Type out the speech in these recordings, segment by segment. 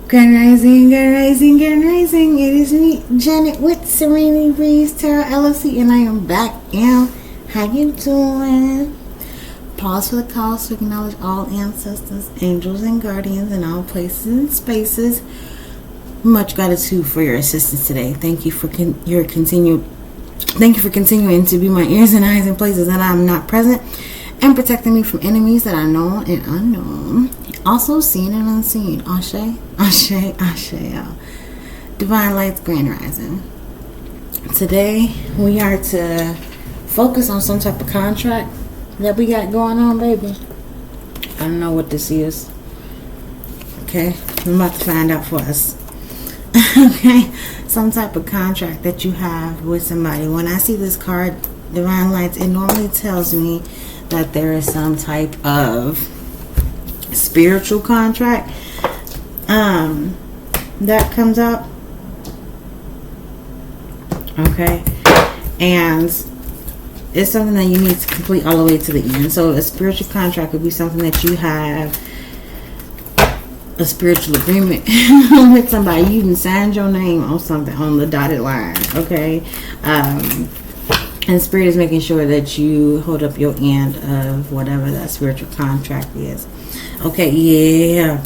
Grand Rising, Grand Rising, Grand Rising. It is me, Janet, with Serenity Breeze Tarot LLC, and I am back. How you doing? Pause for the calls to acknowledge all ancestors, angels, and guardians in all places and spaces. Much gratitude for your assistance today. Thank you for continuing to be my ears and eyes in places that I'm not present, and protecting me from enemies that are known and unknown. Also seen and unseen. Asé Asé Aséo. Divine Lights, Grand Rising. Today we are to focus on some type of contract that we got going on, baby. I don't know what this is. Okay, I'm about to find out for us. Okay, some type of contract that you have with somebody. When I see this card, Divine Lights, it normally tells me that there is some type of spiritual contract that comes up. Okay, and it's something that you need to complete all the way to the end. So a spiritual contract could be something that you have a spiritual agreement with somebody. You can sign your name on something on the dotted line. Okay, and Spirit is making sure that you hold up your end of whatever that spiritual contract is. Okay, yeah.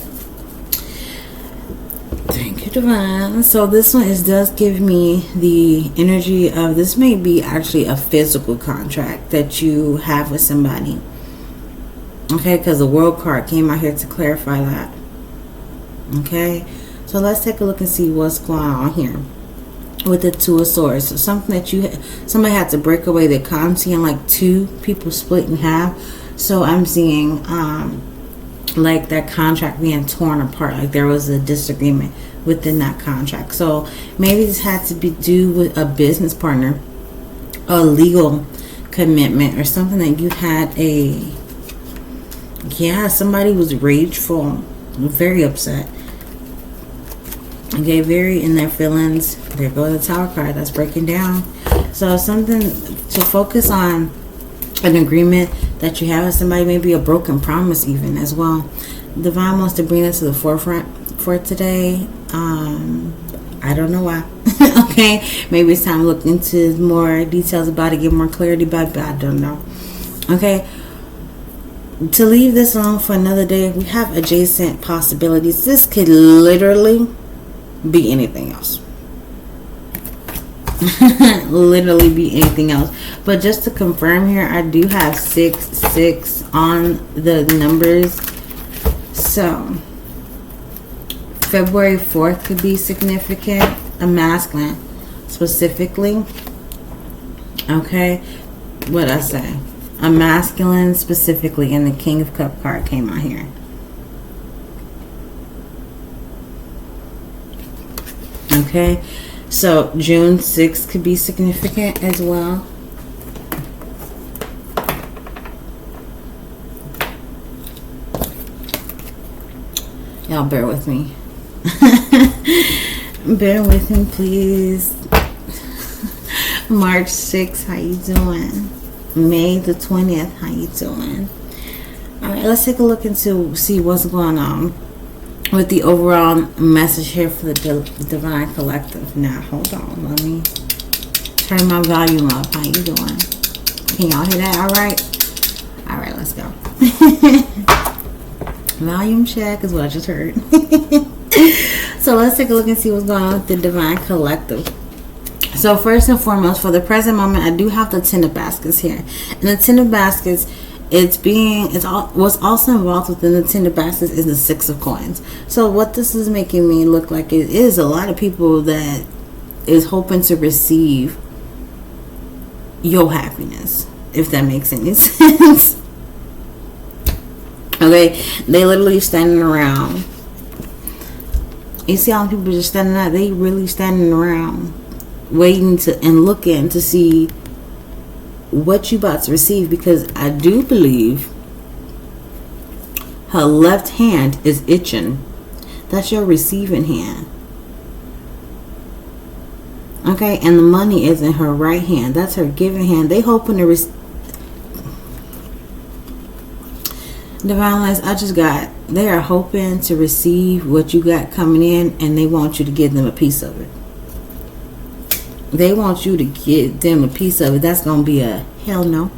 Thank you, Divine. So this one does give me the energy of, this may be actually a physical contract that you have with somebody. Okay, because the World card came out here to clarify that. Okay, so let's take a look and see what's going on here with the Two of Swords. So something that somebody had to break away. They're kind of seeing like two people split in half. So I'm seeing like that contract being torn apart, like there was a disagreement within that contract. So maybe this had to be do with a business partner, a legal commitment, or something that you had somebody was rageful, very upset. Okay, very in their feelings. There goes the Tower card that's breaking down. So something to focus on, an agreement that you have with somebody, maybe a broken promise even as well. Divine wants to bring it to the forefront for today. I don't know why. Okay, maybe it's time to look into more details about it, get more clarity about it, but I don't know. Okay, to leave this alone for another day, we have adjacent possibilities. This could literally be anything else. Literally be anything else. But just to confirm here, I do have 6 on the numbers. So February 4th could be significant, a masculine specifically. Okay, what I say, a masculine specifically, and the King of Cup card came out here. Okay, so June 6th could be significant as well. Y'all bear with me. Bear with me, please. March 6th, how you doing? May the 20th, how you doing? Alright, let's take a look into see what's going on with the overall message here for the Divine Collective. Now, hold on. Let me turn my volume up. How you doing? Can y'all hear that? All right, let's go. Volume check is what I just heard. So let's take a look and see what's going on with the Divine Collective. So first and foremost, for the present moment, I do have the Ten of Baskets here. And the Ten of Baskets, what's also involved within the Ten of Baskets is the Six of Coins. So what this is making me look like, it is a lot of people that is hoping to receive your happiness, if that makes any sense. Okay, they literally standing around. You see how people just standing out? They really standing around, waiting and looking to see what you about to receive, because I do believe her left hand is itching. That's your receiving hand. Okay, and the money is in her right hand. That's her giving hand. They hoping to Divine Lights, I just got, they are hoping to receive what you got coming in, and they want you to give them a piece of it. They want you to give them a piece of it. That's going to be a hell no.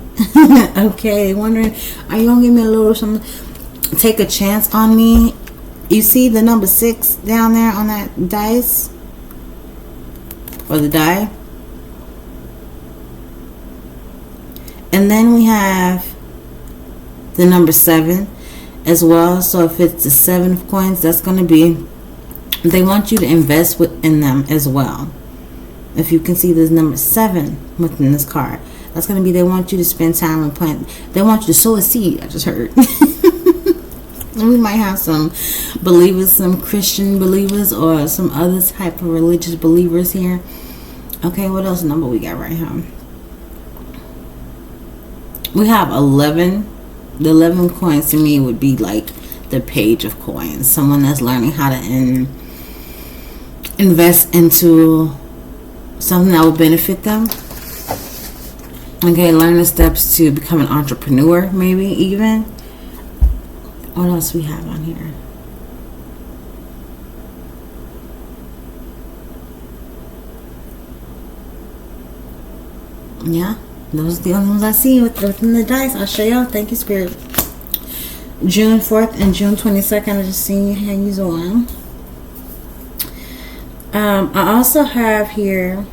Okay, wondering, are you going to give me a little something? Take a chance on me. You see the number 6 down there on that dice? Or the die? And then we have the number 7 as well. So if it's the 7 of coins, that's going to be, they want you to invest in them as well. If you can see, there's number 7 within this card. That's going to be, they want you to spend time and plant. They want you to sow a seed. I just heard. And we might have some believers, some Christian believers, or some other type of religious believers here. Okay, what else number we got right here? We have 11. The 11 coins to me would be like the page of coins. Someone that's learning how to invest into something that will benefit them. Okay, learn the steps to become an entrepreneur, maybe even. What else we have on here? Yeah, those are the only ones I see within the dice. I'll show y'all. Thank you, Spirit. June 4th and June 22nd. I just seen how you doing. I also have here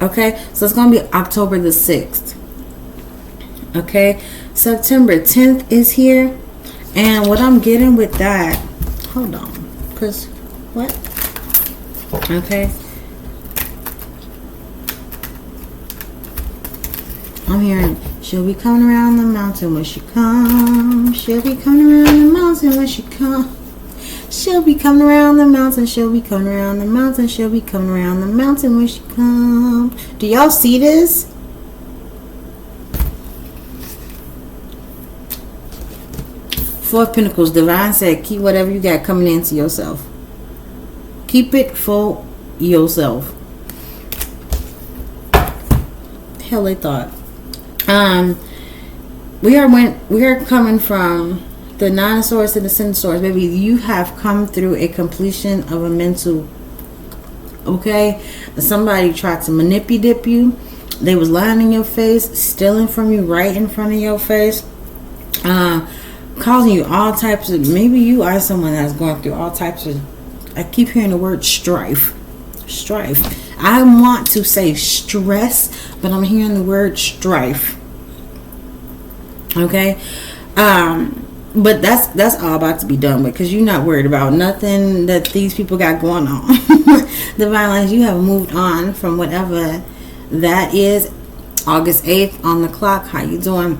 okay, so it's going to be October the 6th. Okay, September 10th is here. And what I'm getting with that, hold on, because what? Okay, I'm hearing, she'll be coming around the mountain when she comes. She'll be coming around the mountain when she comes. She'll be coming around the mountain. She'll be coming around the mountain. She'll be coming around the mountain when she comes. Do y'all see this? Four of Pentacles. Divine said, keep whatever you got coming into yourself. Keep it for yourself. Hell, they thought. We are coming from the Nine of Swords to the Ten of Swords. Baby, you have come through a completion of a mental. Okay, somebody tried to manipulate you. They was lying in your face, stealing from you right in front of your face, causing you all types of. Maybe you are someone that's going through all types of. I keep hearing the word strife. I want to say stress, but I'm hearing the word strife. Okay, but that's all about to be done with, because you're not worried about nothing that these people got going on. The violence, you have moved on from whatever that is. August 8th on the clock. How you doing?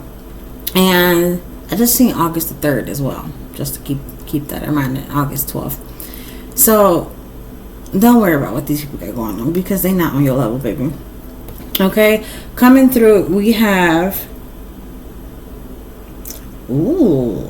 And I just seen August the 3rd as well, just to keep that in mind. August 12th. So don't worry about what these people got going on, because they're not on your level, baby. Okay, coming through, we have ooh,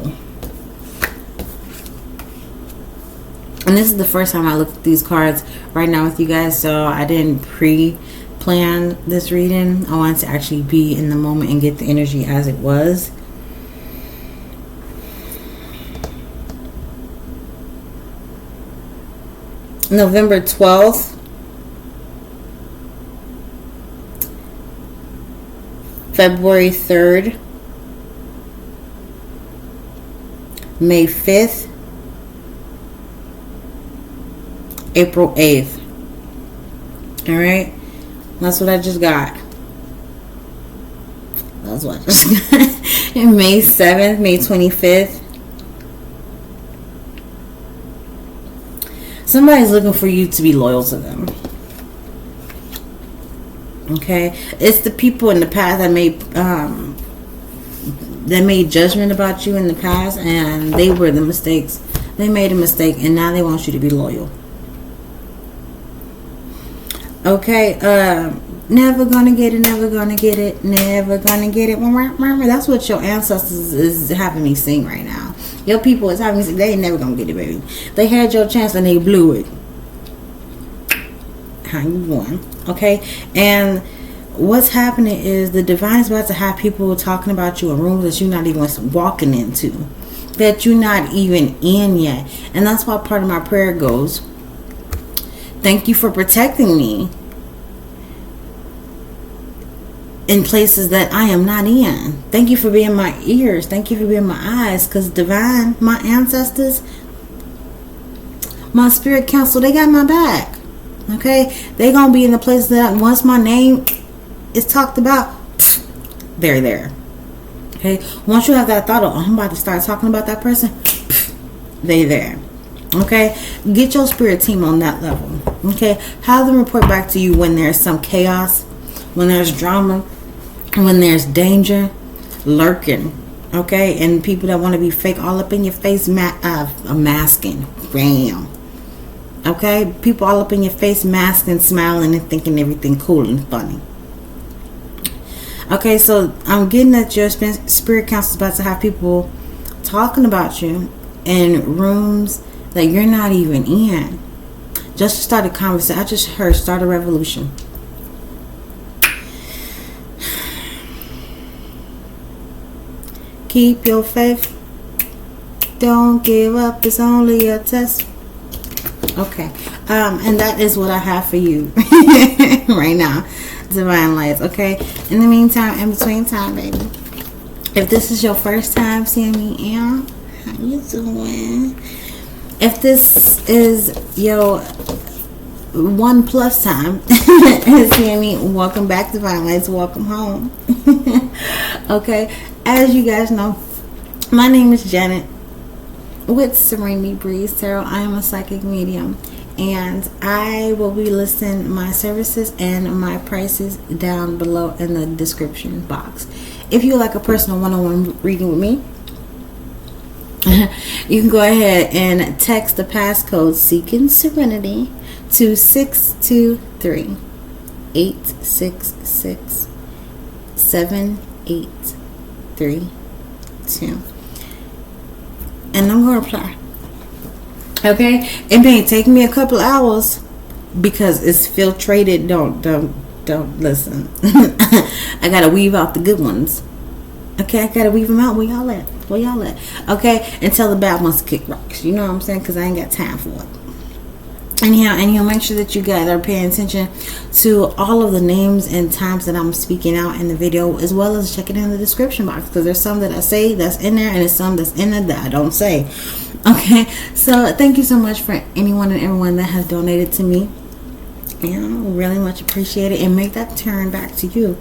and this is the first time I looked at these cards right now with you guys, so I didn't pre-plan this reading. I wanted to actually be in the moment and get the energy as it was. November 12th, February 3rd, May 5th, April 8th. Alright, that's what I just got. That's what I just got. And May 7th, May 25th. Somebody's looking for you to be loyal to them. Okay, it's the people in the past that made judgment about you in the past, and they were the mistakes. They made a mistake, and now they want you to be loyal. Okay, never gonna get it, never gonna get it, never gonna get it. That's what your ancestors is having me sing right now. Your people is having me sing. They ain't never gonna get it, baby. They had your chance and they blew it. How you doing? Okay, and what's happening is the divine is about to have people talking about you in rooms that you're not even walking into, that you're not even in yet. And that's why part of my prayer goes, thank you for protecting me in places that I am not in. Thank you for being my ears. Thank you for being my eyes. Because divine, my ancestors, my spirit council, they got my back. Okay? They going to be in the places that once my name is talked about, they're there. Okay? Once you have that thought of, oh, I'm about to start talking about that person, they there. Okay? Get your spirit team on that level. Okay? Have them report back to you when there's some chaos, when there's drama, when there's danger lurking. Okay? And people that want to be fake all up in your face, masking. Bam. Okay? People all up in your face, masking, smiling, and thinking everything cool and funny. Okay, so I'm getting that your spirit council is about to have people talking about you in rooms that you're not even in. Just to start a conversation. I just heard start a revolution. Keep your faith. Don't give up. It's only a test. Okay. And that is what I have for you right now. Divine lights. Okay. In the meantime, in between time, baby. If this is your first time seeing me, how you doing? If this is your 1+ time seeing me, welcome back, Divine Lights. Welcome home. Okay. As you guys know, my name is Janet with Serenity Breeze Tarot. I am a psychic medium, and I will be listing my services and my prices down below in the description box. If you would like a personal one-on-one reading with me, you can go ahead and text the passcode Seeking Serenity to 623-866-7832, and I'm gonna reply. Okay, it may take me a couple hours because it's filtrated. Don't listen. I gotta weave out the good ones. Okay, I gotta weave them out. Where y'all at? Okay, and tell the bad ones to kick rocks. You know what I'm saying? Because I ain't got time for it. Anyhow, make sure that you guys are paying attention to all of the names and times that I'm speaking out in the video, as well as checking in the description box, because there's some that I say that's in there, and there's some that's in there that I don't say. Okay, so thank you so much for anyone and everyone that has donated to me, and I really much appreciate it. And make that turn back to you.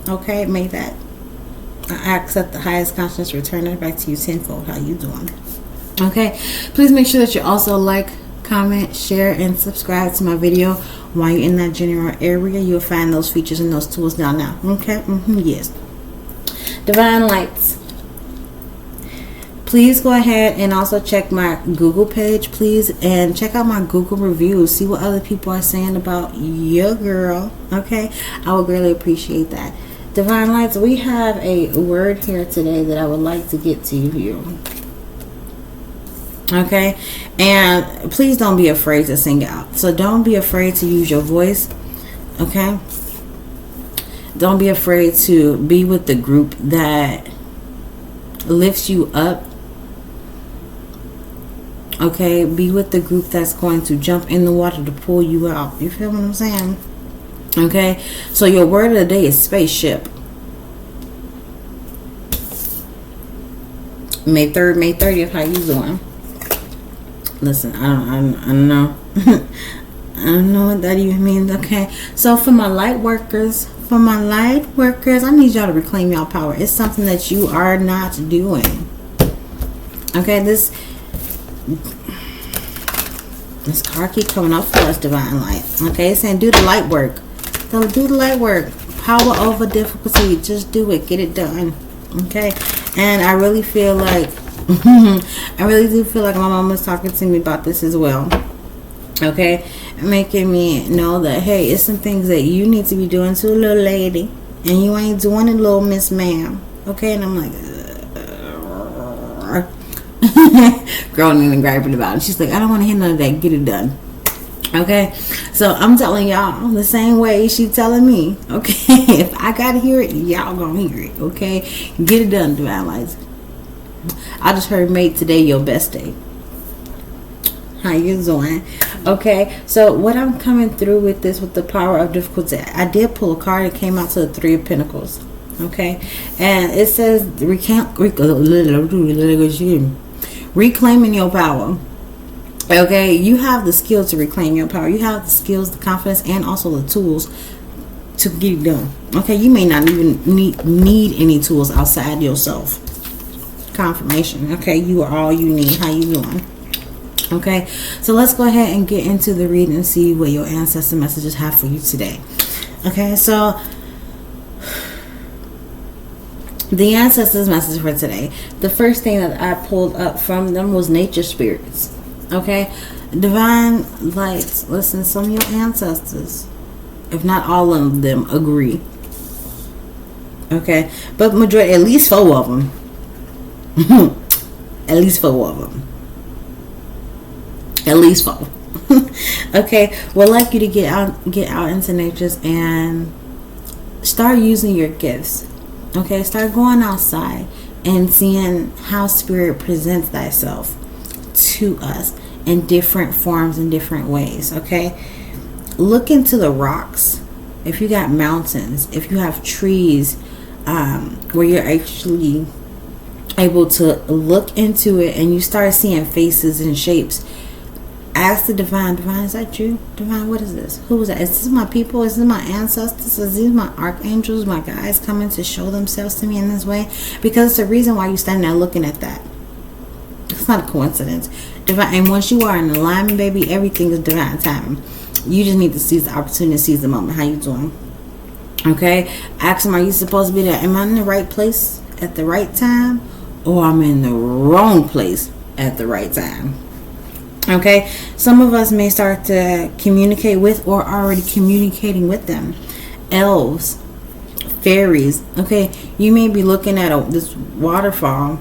Okay, make that, I accept the highest conscious, return it back to you tenfold. How you doing? Okay, please make sure that you also like, comment, share, and subscribe to my video. While you're in that general area, you'll find those features and those tools down now. Okay? Yes. Divine Lights. Please go ahead and also check my Google page, please, and check out my Google reviews. See what other people are saying about your girl. Okay? I would greatly appreciate that. Divine Lights, we have a word here today that I would like to get to you. Okay, and please don't be afraid to sing out. So don't be afraid to use your voice. Okay, don't be afraid to be with the group that lifts you up. Okay, be with the group that's going to jump in the water to pull you out. You feel what I'm saying? Okay, so your word of the day is spaceship. May 3rd, May 30th. How you doing? Listen, I don't know. I don't know what that even means. Okay, so for my light workers, I need y'all to reclaim y'all power. It's something that you are not doing. Okay, this card keep coming up for us, Divine Light. Okay, it's saying do the light work. So do the light work. Power over difficulty. Just do it. Get it done. Okay, and I really feel like I really do feel like my mom was talking to me about this as well. Okay, making me know that, hey, it's some things that you need to be doing too, little lady, and you ain't doing it, little Miss Ma'am. Okay, and I'm like, girl, ain't even griping about it. She's like, I don't want to hear none of that. Get it done. Okay, so I'm telling y'all the same way she telling me. Okay, if I gotta hear it, y'all gonna hear it. Okay, get it done, divine lights. I just heard, mate, today your best day. How you doing? Okay, so what I'm coming through with this, with the power of difficulty, I did pull a card. It came out to the 3 of Pentacles. Okay, and it says reclaiming your power. Okay, you have the skill to reclaim your power. You have the skills, the confidence, and also the tools to get it done. Okay, you may not even need any tools outside yourself. Confirmation. Okay, you are all you need. How you doing? Okay, so let's go ahead and get into the reading and see what your ancestor messages have for you today. Okay, so the ancestors' message for today, the first thing that I pulled up from them was nature spirits. Okay, divine lights, listen, some of your ancestors, if not all of them, agree. Okay, but majority, at least 4 of them. At least 4 of them. At least 4. Okay, we'd like you to get out into nature and start using your gifts. Okay, start going outside and seeing how spirit presents thyself to us in different forms, in different ways. Okay, look into the rocks. If you got mountains, if you have trees, where you're actually able to look into it and you start seeing faces and shapes, ask the divine, is that you? Divine, what is this? Who is that? Is this my people? Is this my ancestors? Is these my archangels, my guides coming to show themselves to me in this way? Because it's the reason why you're standing there looking at that. It's not a coincidence. Divine, and once you are in alignment, baby, everything is divine timing. You just need to seize the opportunity, seize the moment. How you doing? Okay, ask them, are you supposed to be there? Am I in the right place at the right time, or I'm in the wrong place at the right time? Okay, some of us may start to communicate with or already communicating with them. Elves, fairies. Okay, you may be looking at this waterfall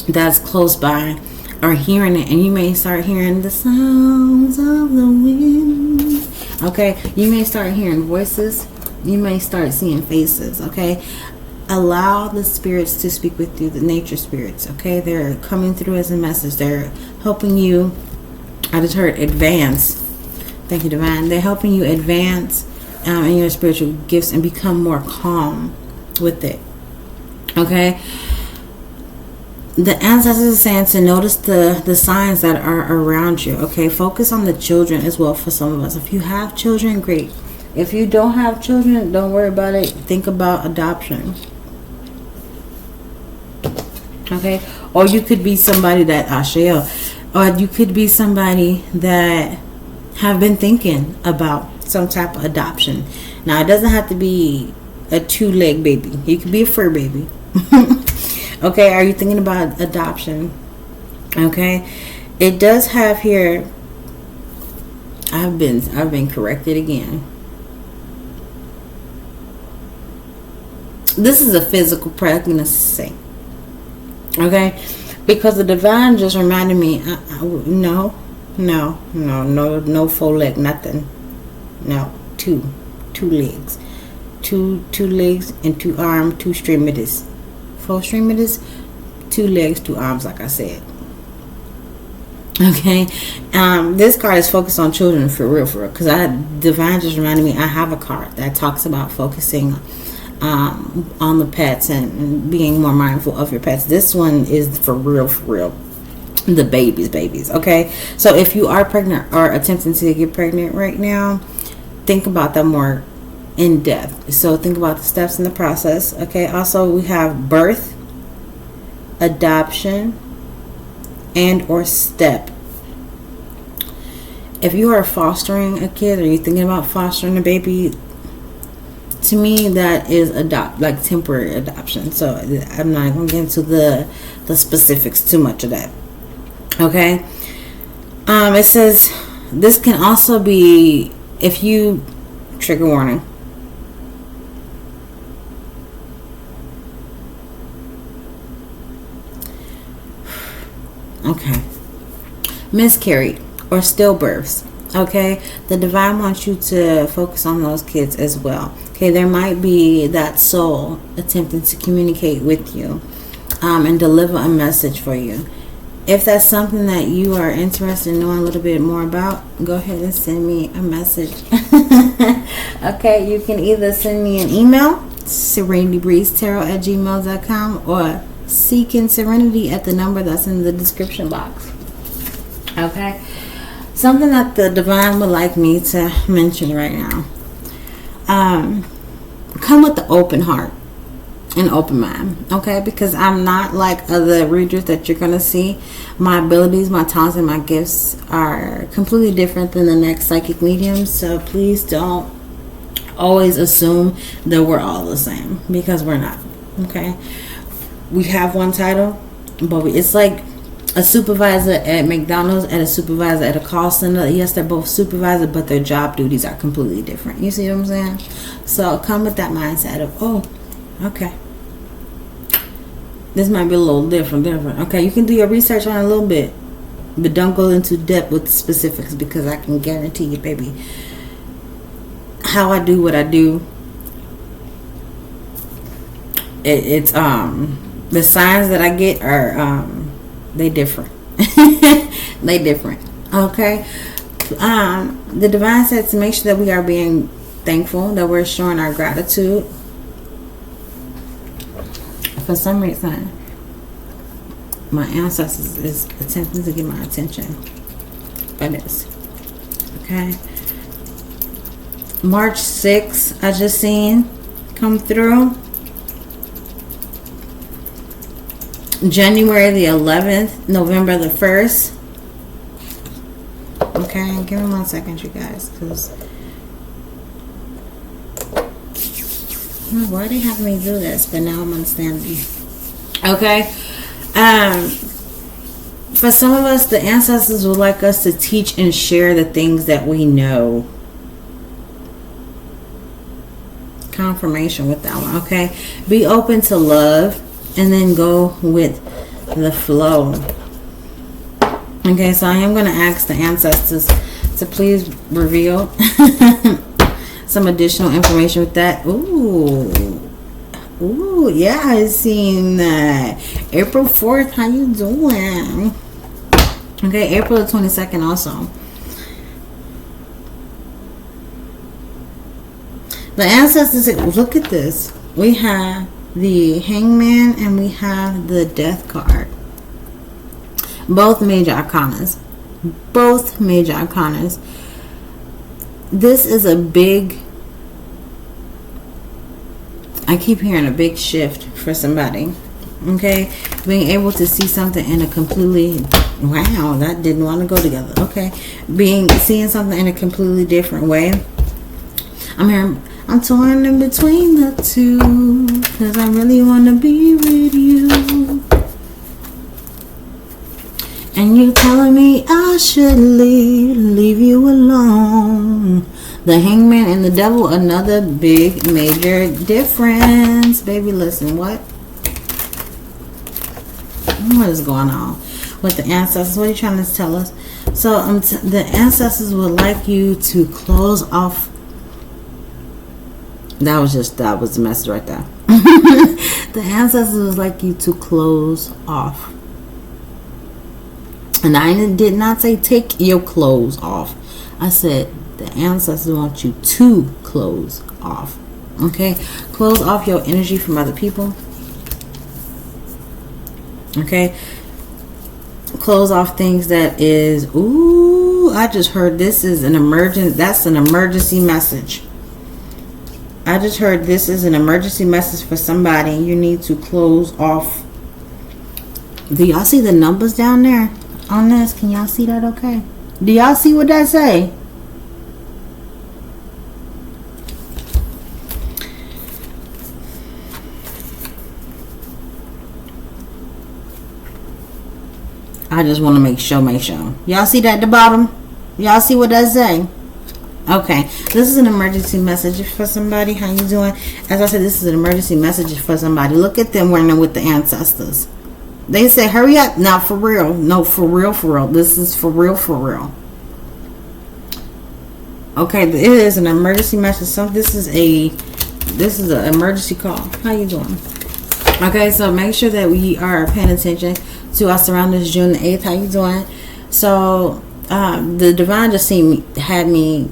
that's close by, or hearing it, and you may start hearing the sounds of the wind. Okay, you may start hearing voices. You may start seeing faces. Okay, allow the spirits to speak with you, the nature spirits. Okay, they're coming through as a message. They're helping you. I just heard advance. Thank you, divine. They're helping you advance in your spiritual gifts and become more calm with it. Okay, the ancestors are saying to notice the signs that are around you. Okay, focus on the children as well for some of us. If you have children, great. If you don't have children, don't worry about it. Think about adoption. Okay, or you could be somebody that Asé, or you could be somebody that have been thinking about some type of adoption. Now, it doesn't have to be a 2-leg baby. You could be a fur baby. Okay, are you thinking about adoption? Okay, it does have here. I've been corrected again. This is a physical pregnancy. Okay, because the divine just reminded me. No 4-leg, nothing. No, two legs, two legs and 2 arms, 2 extremities. 4 extremities, 2 legs, 2 arms, like I said. Okay, this card is focused on children for real, because divine just reminded me I have a card that talks about focusing on the pets and being more mindful of your pets. This one is for real, the babies. Okay, so if you are pregnant or attempting to get pregnant right now, think about that more in depth. So think about the steps in the process. Okay, also we have birth, adoption, and or step. If you are fostering a kid or you're thinking about fostering a baby, to me that is like temporary adoption. So I'm not going to get into the specifics too much of that. Okay, it says this can also be, if you, trigger warning, okay, miscarried or stillbirths. Okay, the divine wants you to focus on those kids as well. Okay, there might be that soul attempting to communicate with you and deliver a message for you. If that's something that you are interested in knowing a little bit more about, go ahead and send me a message. Okay, you can either send me an email, serenitybreezetarot@gmail.com, or Seeking Serenity at the number that's in the description box. Okay, something that the divine would like me to mention right now. Come with the open heart and open mind, okay? Because I'm not like other readers that you're gonna see. My abilities, my talents, and my gifts are completely different than the next psychic medium. So please don't always assume that we're all the same, because we're not. Okay, we have one title, but it's like a supervisor at McDonald's and a supervisor at a call center. Yes, they're both supervisors, but their job duties are completely different. You see what I'm saying? So come with that mindset of, oh, okay, this might be a little different. Okay, you can do your research on it a little bit, but don't go into depth with the specifics, because I can guarantee you, baby, how I do what I do, it's the signs that I get are they different. They different. Okay. The divine said to make sure that we are being thankful, that we're showing our gratitude. For some reason, my ancestors is attempting to get my attention by this. Okay. March 6th, I just seen come through. January the 11th, November the 1st. Okay, give me 1 second, you guys, because why they have me do this? But now I'm understanding. Okay. For some of us, the ancestors would like us to teach and share the things that we know. Confirmation with that one. Okay. Be open to love, and then go with the flow. Okay, so I am going to ask the ancestors to please reveal some additional information with that. Ooh, yeah, I seen that. April 4th, how you doing? Okay, April 22nd also. The ancestors, look at this. We have the Hangman and we have the Death card. Both major arcanas. Both major arcanas. This is a big, I keep hearing a big shift for somebody. Okay, being able to see something in a completely, wow, that didn't want to go together. Okay, seeing something in a completely different way. I'm hearing, I'm torn in between the two, cause I really want to be with you. And you telling me I should leave you alone. The Hangman and the Devil, another big major difference. Baby, listen, what is going on with the ancestors? What are you trying to tell us? So the ancestors would like you to close off. That was the message right there. The ancestors would like you to close off. And I did not say take your clothes off. I said the ancestors want you to close off. Okay? Close off your energy from other people. Okay? Close off things that is, ooh, I just heard this is an that's an emergency message. I just heard this is an emergency message for somebody. You need to close off. Do y'all see the numbers down there on this? Can y'all see that okay? Do y'all see what that say? I just want to make sure. Y'all see that at the bottom? Y'all see what that say? Okay, this is an emergency message for somebody. How you doing? As I said, this is an emergency message for somebody. Look at them wearing with the ancestors. They say, hurry up. Now, for real. No, for real. This is for real. Okay, it is an emergency message. So this is an emergency call. How you doing? Okay, so make sure that we are paying attention to our surroundings. June the 8th. How you doing? So the divine just had me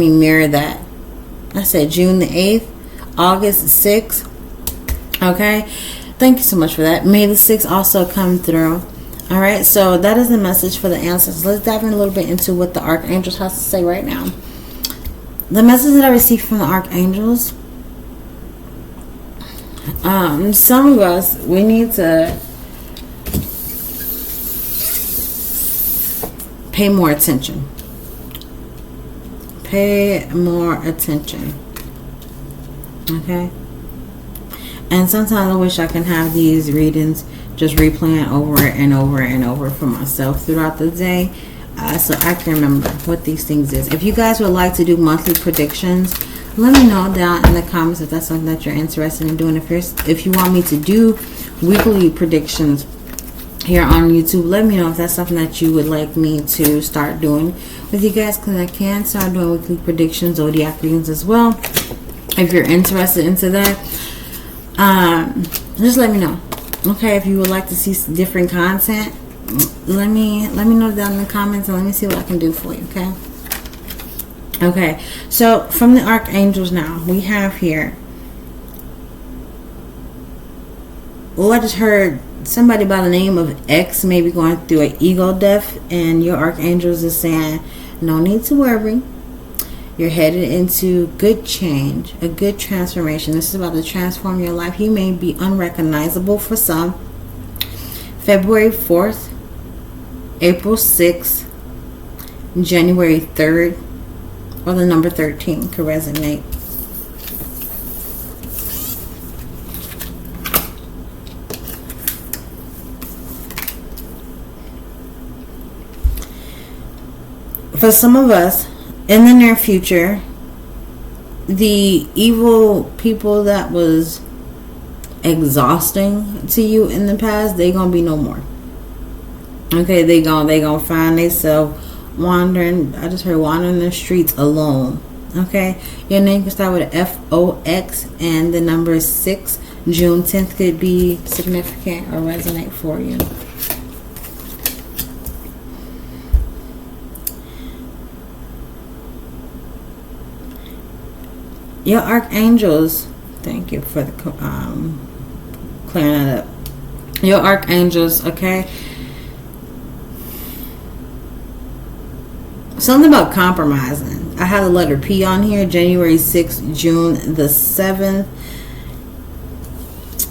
mirror that. I said June the 8th, August 6th. Okay, thank you so much for that. May the 6th also come through. All right, so that is the message for the ancestors. Let's dive in a little bit into what the archangels has to say right now. The message that I received from the archangels, some of us, we need to pay more attention. Pay more attention. Okay? And sometimes I wish I can have these readings just replaying over and over and over for myself throughout the day, so I can remember what these things is. If you guys would like to do monthly predictions, let me know down in the comments if that's something that you're interested in doing. If you want me to do weekly predictions here on YouTube, let me know if that's something that you would like me to start doing with you guys, because I can start doing weekly predictions, zodiac readings as well. If you're interested into that, just let me know. Okay, if you would like to see different content, let me know down in the comments, and let me see what I can do for you. Okay, so from the archangels now, we have here, I just heard somebody by the name of X may be going through an ego death, and your archangels is saying no need to worry. You're headed into good change, a good transformation. This is about to transform your life. You may be unrecognizable for some. February 4th, April 6th, January 3rd, or the number 13 could resonate. For some of us, in the near future, the evil people that was exhausting to you in the past, they gonna be no more. Okay, they gonna find themselves wandering. I just heard wandering the streets alone. Okay, your name can start with FOX and the number 6. June 10th could be significant or resonate for you. Your archangels, thank you for the clearing that up. Your archangels, okay. Something about compromising. I have the letter P on here. January 6th, June the 7th,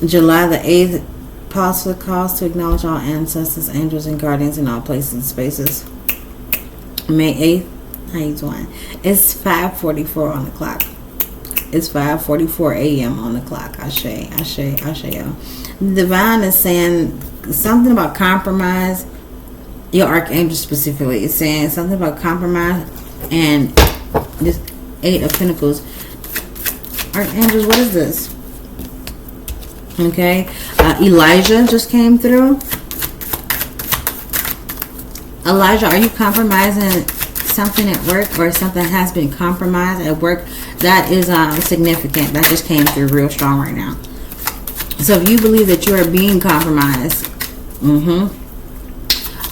July the 8th. Pause for the cause to acknowledge all ancestors, angels, and guardians in all places and spaces. May 8th, how you doing? It's 5:44 on the clock. It's 5:44 a.m. on the clock. Asé Asé Aséo. The divine is saying something about compromise. Your archangel specifically is saying something about compromise, and this 8 of Pentacles. Archangels, what is this? Okay, Elijah just came through. Elijah, are you compromising something at work, or something has been compromised at work? That is significant. That just came through real strong right now. So if you believe that you are being compromised,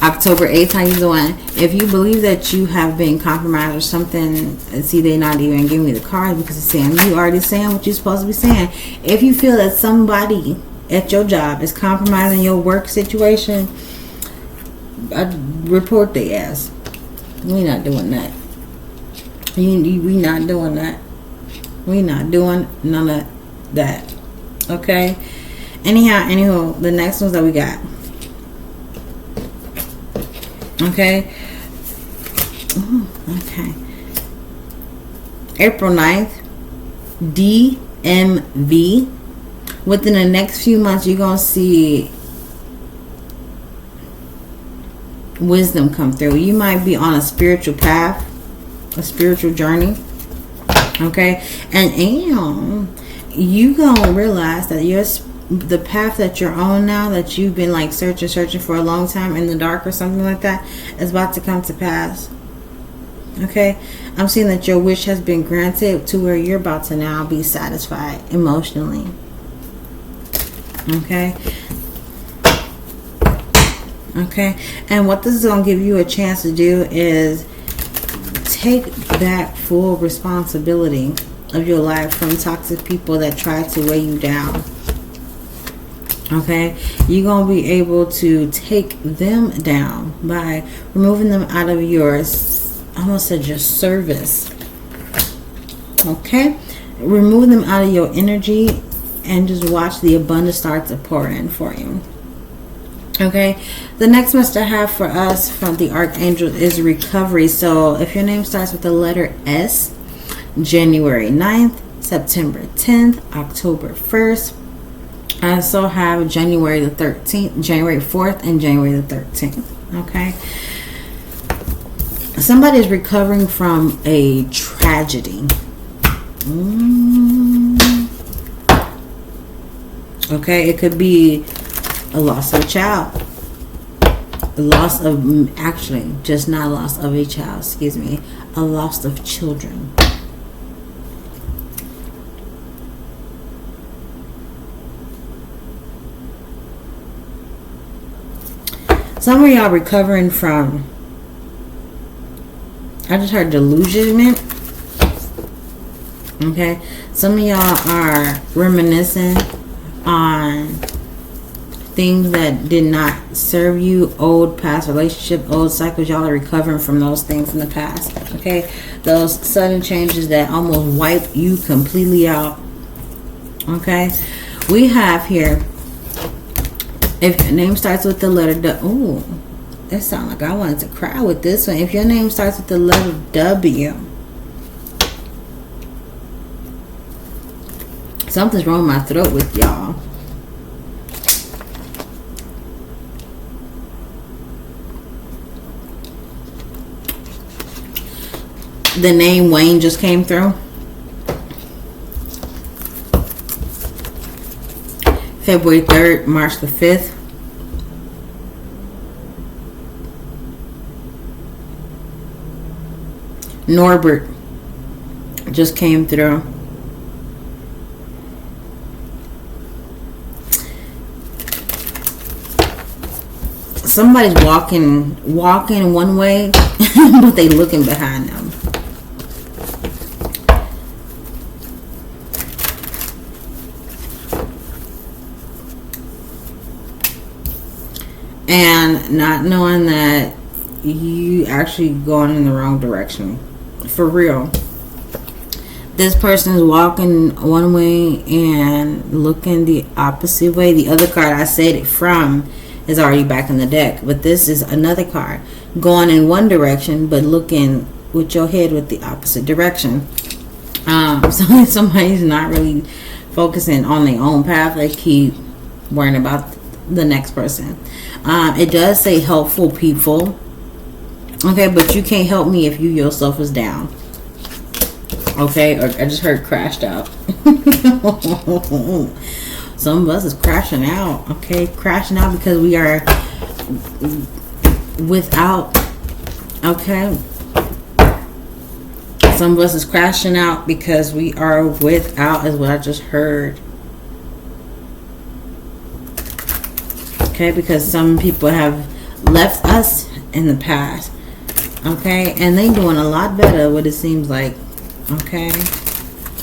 October 8th, how you doing? If you believe that you have been compromised or something, see, they're not even giving me the card because it's saying you already saying what you're supposed to be saying. If you feel that somebody at your job is compromising your work situation, report their ass. We're not doing that. We not doing that. We not doing none of that. Okay? Anywho, the next ones that we got. Okay? Okay. April 9th, DMV. Within the next few months, you're going to see wisdom come through. You might be on a spiritual path, a spiritual journey. Okay? And you gonna realize that the path that you're on now, that you've been like searching for a long time in the dark or something like that, is about to come to pass. Okay, I'm seeing that your wish has been granted to where you're about to now be satisfied emotionally. Okay. Okay, and what this is going to give you a chance to do is take back full responsibility of your life from toxic people that try to weigh you down. Okay, you're going to be able to take them down by removing them out of your, I almost said your service. Okay, remove them out of your energy and just watch the abundance start to pour in for you. Okay, the next message I have for us from the Archangel is recovery. So if your name starts with the letter S, January 9th, September 10th, October 1st. I also have January the 13th, January 4th, and January the 13th. Okay. Somebody is recovering from a tragedy. Okay, it could be a loss of a child. A loss of, actually, just not a loss of a child, excuse me. A loss of children. Some of y'all recovering from, I just heard delusionment. Okay. Some of y'all are reminiscing on things that did not serve you, old past relationship, old cycles. Y'all are recovering from those things in the past. Okay. Those sudden changes that almost wipe you completely out. Okay. We have here, if your name starts with the letter W, ooh, that sounds like I wanted to cry with this one. If your name starts with the letter W, something's wrong with my throat with y'all. The name Wayne just came through. February 3rd, March the 5th. Norbert just came through. Somebody's walking one way, but they looking behind them. And not knowing that you actually going in the wrong direction. For real. This person is walking one way and looking the opposite way. The other card I said it from is already back in the deck. But this is another card. Going in one direction, but looking with your head with the opposite direction. So somebody's not really focusing on their own path. They keep worrying about the next person. It does say helpful people. Okay, but you can't help me if you yourself is down. Okay, or I just heard crashed out. Some of us is crashing out. Okay, crashing out because we are without. Okay, some of us is crashing out because we are without, is what I just heard. Okay, because some people have left us in the past. Okay, and they doing a lot better, what it seems like. Okay,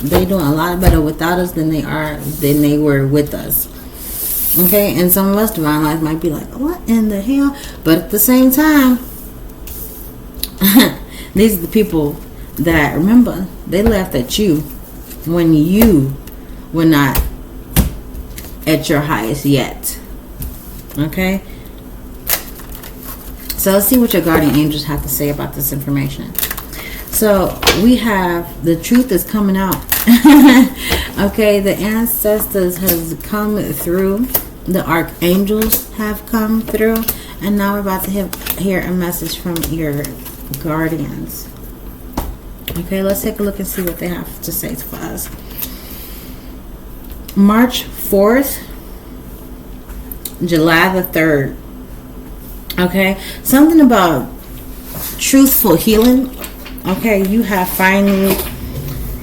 they doing a lot better without us than they were with us. Okay, and some of us divine life might be like, what in the hell? But at the same time, these are the people that, remember, they laughed at you when you were not at your highest yet. Okay, so let's see what your guardian angels have to say about this information. So we have the truth is coming out. Okay, the ancestors has come through, the archangels have come through, and now we're about to hear a message from your guardians. Okay, let's take a look and see what they have to say for us. March 4th, July the 3rd. Okay, something about truthful healing. Okay, you have finally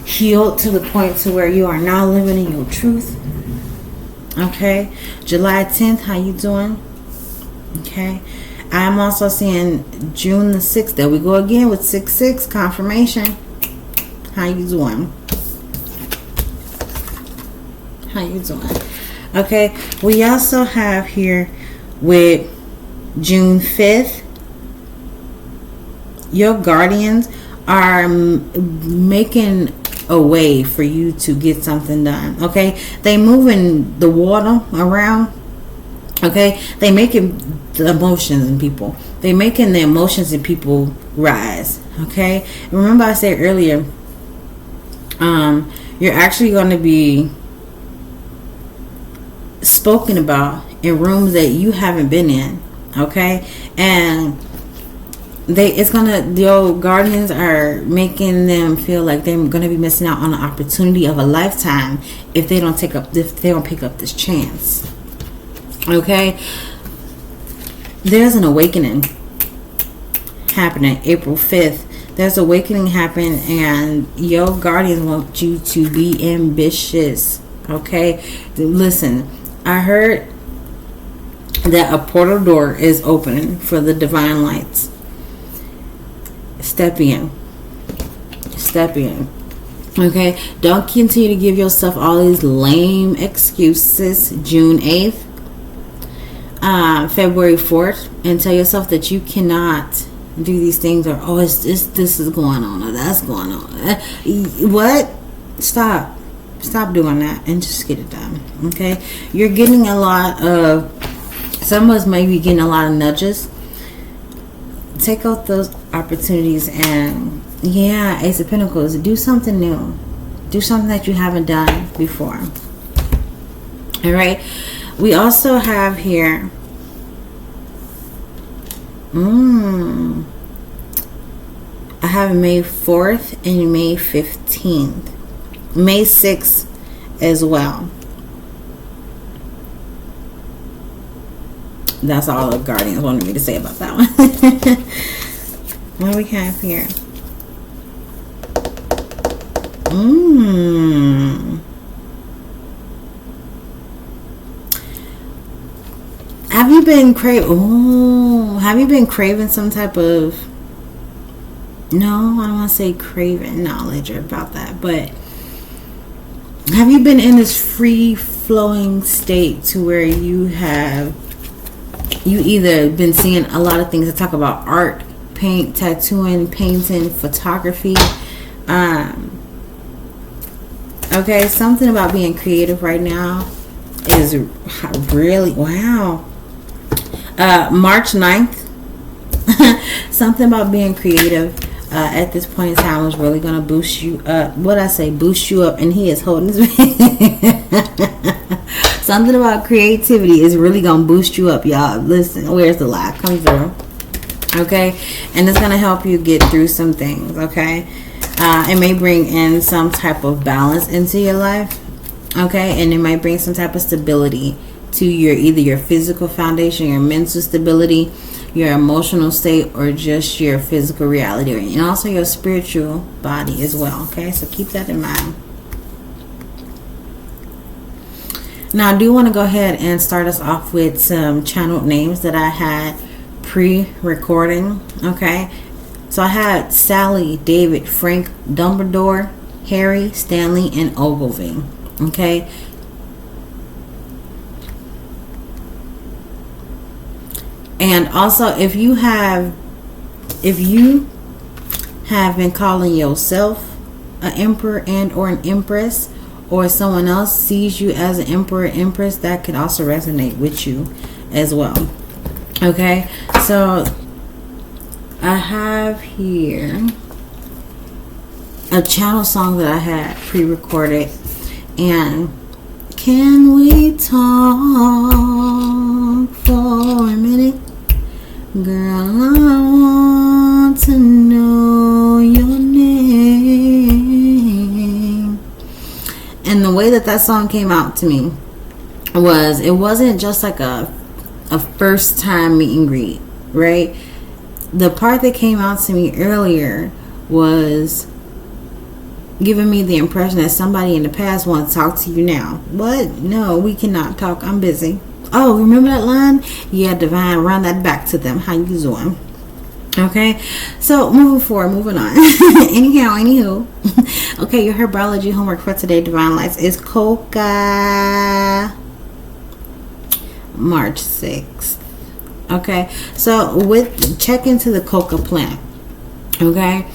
healed to the point to where you are now living in your truth. Okay, July 10th, how you doing? Okay, I'm also seeing June the 6th. There we go again with 6-6 confirmation. How you doing? How you doing? Okay, we also have here with June 5th, your guardians are making a way for you to get something done. Okay, they moving the water around. Okay, they making the emotions in people. They making the emotions in people rise. Okay, remember I said earlier, you're actually going to be spoken about in rooms that you haven't been in. Okay, and your guardians are making them feel like they're going to be missing out on an opportunity of a lifetime if they don't pick up this chance. Okay, there's an awakening happening April 5th. There's awakening happening, and your guardians want you to be ambitious. Okay, listen, I heard that a portal door is opening for the divine lights. Step in. Okay, don't continue to give yourself all these lame excuses. June 8th, February 4th, and tell yourself that you cannot do these things, or this is going on, or that's going on. What? Stop doing that and just get it done. Okay, you're getting a lot of, some of us may be getting a lot of nudges. Take out those opportunities and Ace of Pentacles, do something new, do something that you haven't done before. All right, we also have here I have May 4th and May 15th, May 6th as well. That's all the guardians wanted me to say about that one. What do we have here? Have you been craving some type of, no, I don't want to say craving knowledge about that, but have you been in this free flowing state to where you either been seeing a lot of things that talk about art, paint, tattooing, painting, photography, okay, something about being creative right now is really, wow. March 9th, something about being creative at this point in time is really going to boost you up. Boost you up, and he is holding his something about creativity is really going to boost you up, y'all. Listen, where's the lie? Come through. Okay, and it's going to help you get through some things. Okay, it may bring in some type of balance into your life. Okay, and it might bring some type of stability to either your physical foundation, your mental stability, your emotional state, or just your physical reality, and also your spiritual body as well. Okay, so keep that in mind. Now I do want to go ahead and start us off with some channeled names that I had pre-recording. Okay, so I had Sally, David, Frank, Dumbledore, Harry, Stanley, and Ogilvy. Okay, and also if you have been calling yourself an emperor and or an empress, or someone else sees you as an emperor, empress, that could also resonate with you as well. Okay, so I have here a channel song that I had pre-recorded, and can we talk for a minute? Girl, I want to know your name. And the way that song came out to me was, it wasn't just like a first time meet and greet, right? The part that came out to me earlier was giving me the impression that somebody in the past wants to talk to you now. What? No, we cannot talk. I'm busy. Oh, remember that line? Yeah, divine, run that back to them. How you doing? Okay, so moving forward, moving on. Anyhow, anywho. Okay, your herbology homework for today, Divine Lights, is Coca March 6th. Okay, so check into the coca plant. Okay,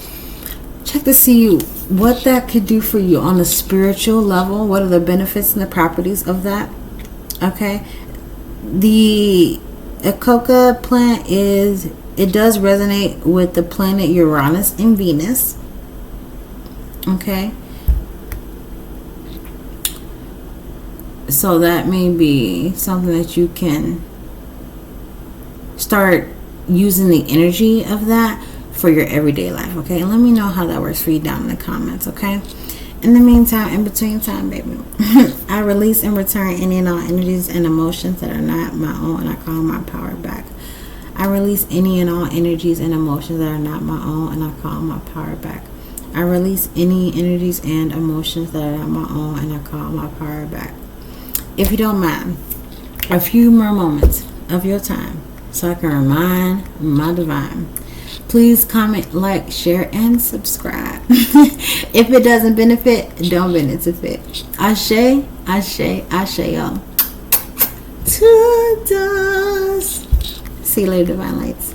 check to see what that could do for you on a spiritual level. What are the benefits and the properties of that? Okay, the coca plant it does resonate with the planet Uranus and Venus. Okay, so that may be something that you can start using the energy of that for your everyday life. Okay, and let me know how that works for you down in the comments. Okay, in the meantime, in between time, baby, I release and return any and all energies and emotions that are not my own, and I call my power back. I release any and all energies and emotions that are not my own, and I call my power back. I release any energies and emotions that are not my own, and I call my power back. If you don't mind, a few more moments of your time so I can remind my divine. Please comment, like, share, and subscribe. If it doesn't benefit, don't benefit. Asé Asé Aséo. HOODOO. See you later, Divine Lights.